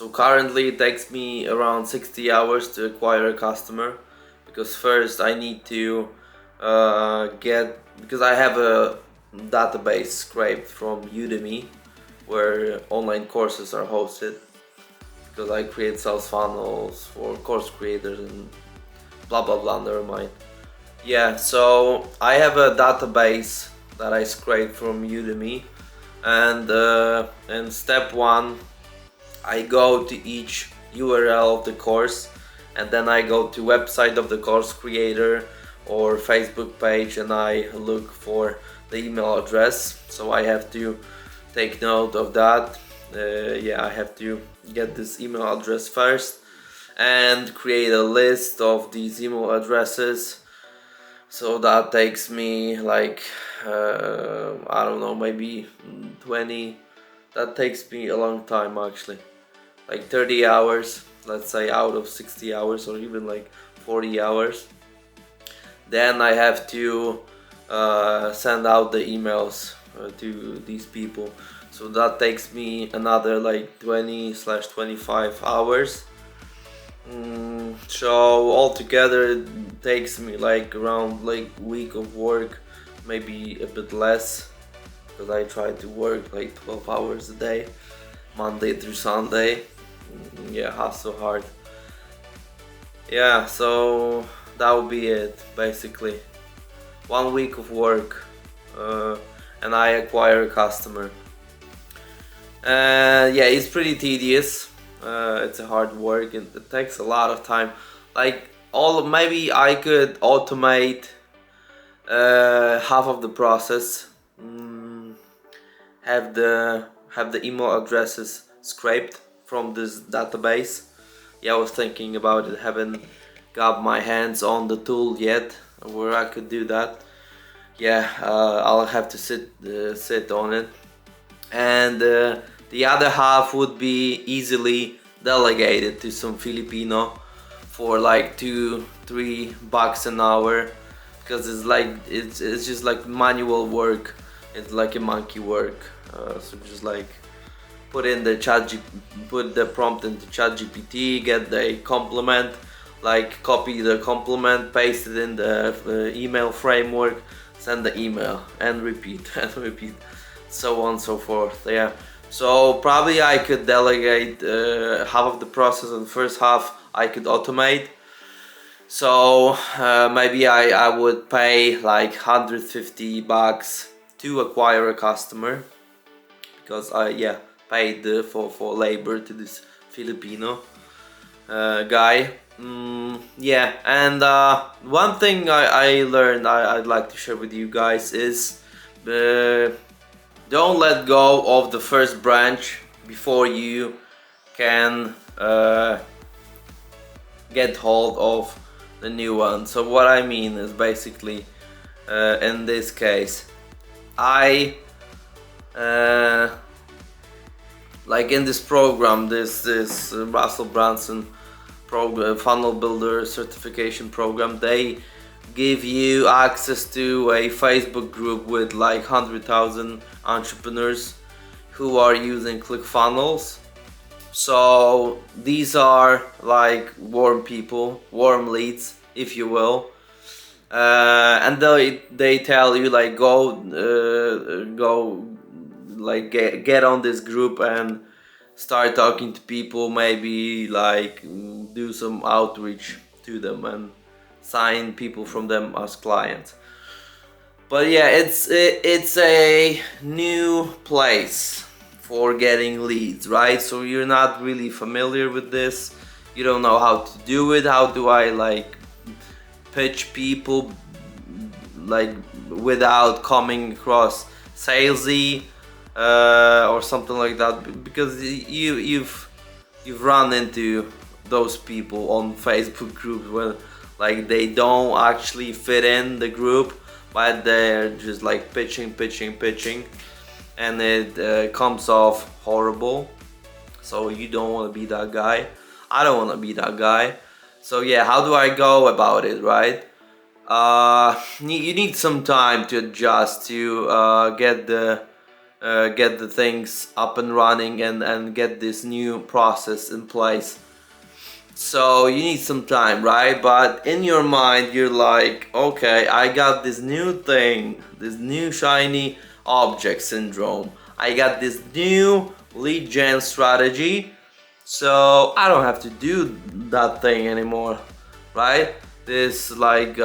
So currently it takes me around 60 hours to acquire a customer, because first I need to because I have a database scraped from Udemy where online courses are hosted, because I create sales funnels for course creators and blah blah blah, never mind. Yeah, so I have a database that I scraped from Udemy, and in step one I go to each URL of the course, and then I go to website of the course creator or Facebook page, and I look for the email address. So I have to take note of that. Yeah, I have to get this email address first and create a list of these email addresses. So that takes me like I don't know, maybe 20. That takes me a long time actually, like 30 hours, let's say, out of 60 hours, or even like 40 hours. Then I have to send out the emails to these people. So that takes me another like 20/25 hours. So altogether it takes me like around like week of work, maybe a bit less, because I try to work like 12 hours a day, Monday through Sunday. Yeah, hustle hard. Yeah, so that would be it basically. 1 week of work, uh, and I acquire a customer. Yeah, it's pretty tedious. It's a hard work and it takes a lot of time. Like maybe I could automate half of the process. Have the email addresses scraped from this database. Yeah, I was thinking about it. Haven't got my hands on the tool yet where I could do that. Yeah, I'll have to sit on it, and the other half would be easily delegated to some Filipino for like $2-3 an hour, because it's like it's just like manual work. It's like a monkey work. So just like put the prompt into ChatGPT, get the complement, like copy the complement, paste it in the email framework, send the email, and repeat and repeat, so on and so forth. Yeah. So probably I could delegate half of the process, and the first half I could automate. So maybe I would pay like $150 to acquire a customer, because I paid for labor to this Filipino guy. Yeah, and one thing I learned I'd like to share with you guys is don't let go of the first branch before you can get hold of the new one. So what I mean is basically, in this case, I like in this program, this Russell Brunson program, funnel builder certification program, they give you access to a Facebook group with like 100,000 entrepreneurs who are using ClickFunnels. So these are like warm people, warm leads, if you will, and they tell you like go like get on this group and start talking to people, maybe like do some outreach to them and sign people from them as clients. But yeah, it's a new place for getting leads, right? So you're not really familiar with this, you don't know how to do it. How do I like pitch people like without coming across salesy or something like that? Because you've run into those people on Facebook groups where like they don't actually fit in the group, but they're just like pitching, and it comes off horrible. So you don't want to be that guy. I don't want to be that guy. So yeah, how do I go about it, right? You need some time to adjust to get the get the things up and running and get this new process in place. So you need some time, right? But in your mind you're like, okay, I got this new thing, this new shiny object syndrome, I got this new lead gen strategy, so I don't have to do that thing anymore, right? This like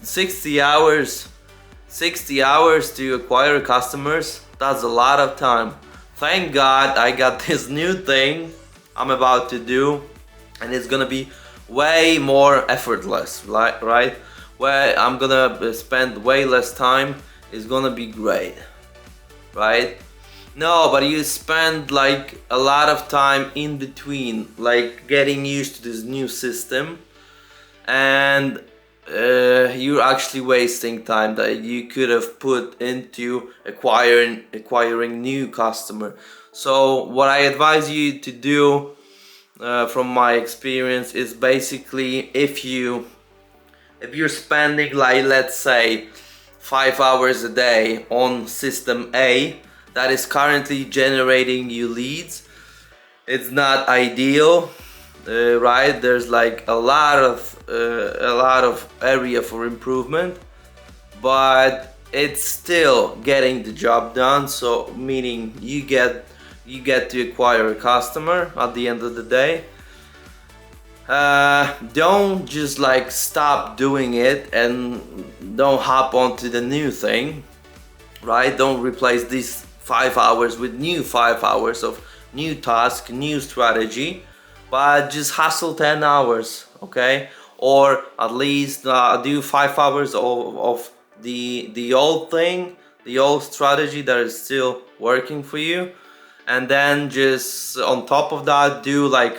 60 hours to acquire customers, that's a lot of time. Thank God I got this new thing I'm about to do, and it's gonna be way more effortless, right? Where I'm gonna spend way less time, it's gonna be great, right? No, but you spend like a lot of time in between, like getting used to this new system, and you're actually wasting time that you could have put into acquiring new customer. So what I advise you to do, from my experience, is basically if you're spending, like, let's say 5 hours a day on system A that is currently generating you leads, it's not ideal, right? There's like a lot of area for improvement, but it's still getting the job done. So meaning you get to acquire a customer at the end of the day. Don't just like stop doing it and don't hop onto the new thing, right? Don't replace these 5 hours with new 5 hours of new task, new strategy, but just hustle 10 hours, okay? Or at least do 5 hours of the old thing, the old strategy that is still working for you, and then just on top of that do like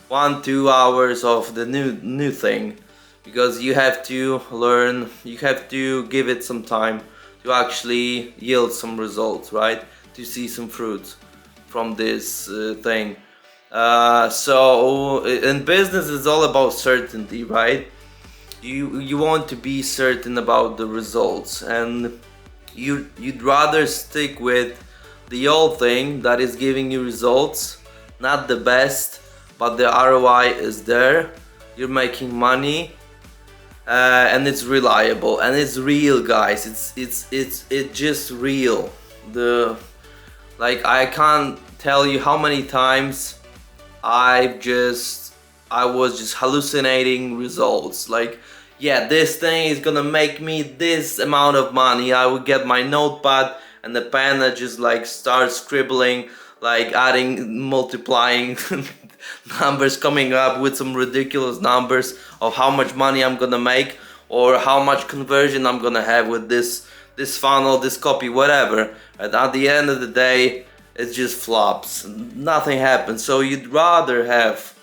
1-2 hours of the new thing, because you have to learn, you have to give it some time to actually yield some results, right? To see some fruits from this thing. So in business it's all about certainty, right? You want to be certain about the results, and you'd rather stick with the old thing that is giving you results, not the best, but the ROI is there, you're making money, and it's reliable and it's real, guys. It's just real. I can't tell you how many times I was just hallucinating results. Like, yeah, this thing is gonna make me this amount of money. I would get my notepad and the pen and just like start scribbling, like adding, multiplying numbers, coming up with some ridiculous numbers of how much money I'm gonna make or how much conversion I'm gonna have with this funnel, this copy, whatever. And at the end of the day, it just flops. Nothing happens. So you'd rather have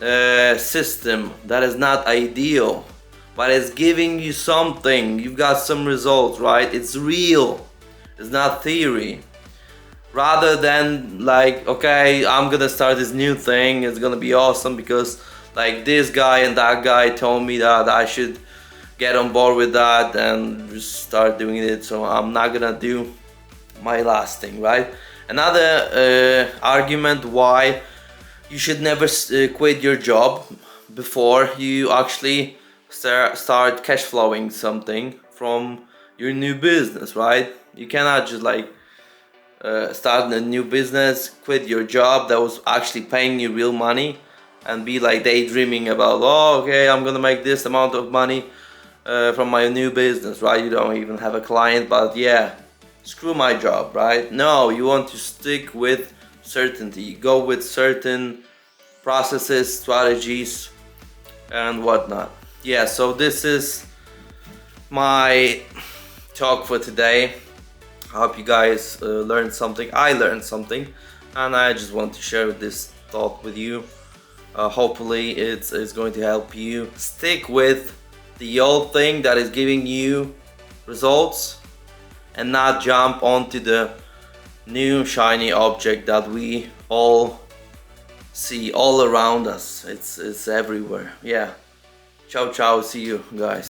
a system that is not ideal, but it's giving you something. You've got some results, right? It's real. It's not theory. Rather than like, okay, I'm gonna start this new thing, it's gonna be awesome because like this guy and that guy told me that I should get on board with that and just start doing it, so I'm not gonna do my last thing, right? Another argument why you should never quit your job before you actually start cash flowing something from your new business, right? You cannot just like start a new business, quit your job that was actually paying you real money, and be like daydreaming about, oh, okay, I'm gonna make this amount of money from my new business, right? You don't even have a client, but yeah, screw my job, right? No, you want to stick with certainty. Go with certain processes, strategies, and whatnot. Yeah, so this is my talk for today. I hope you guys learned something. I learned something, and I just want to share this thought with you. Hopefully it's going to help you stick with the old thing that is giving you results and not jump onto the new shiny object that we all see all around us. It's everywhere. Yeah. Ciao ciao, see you guys.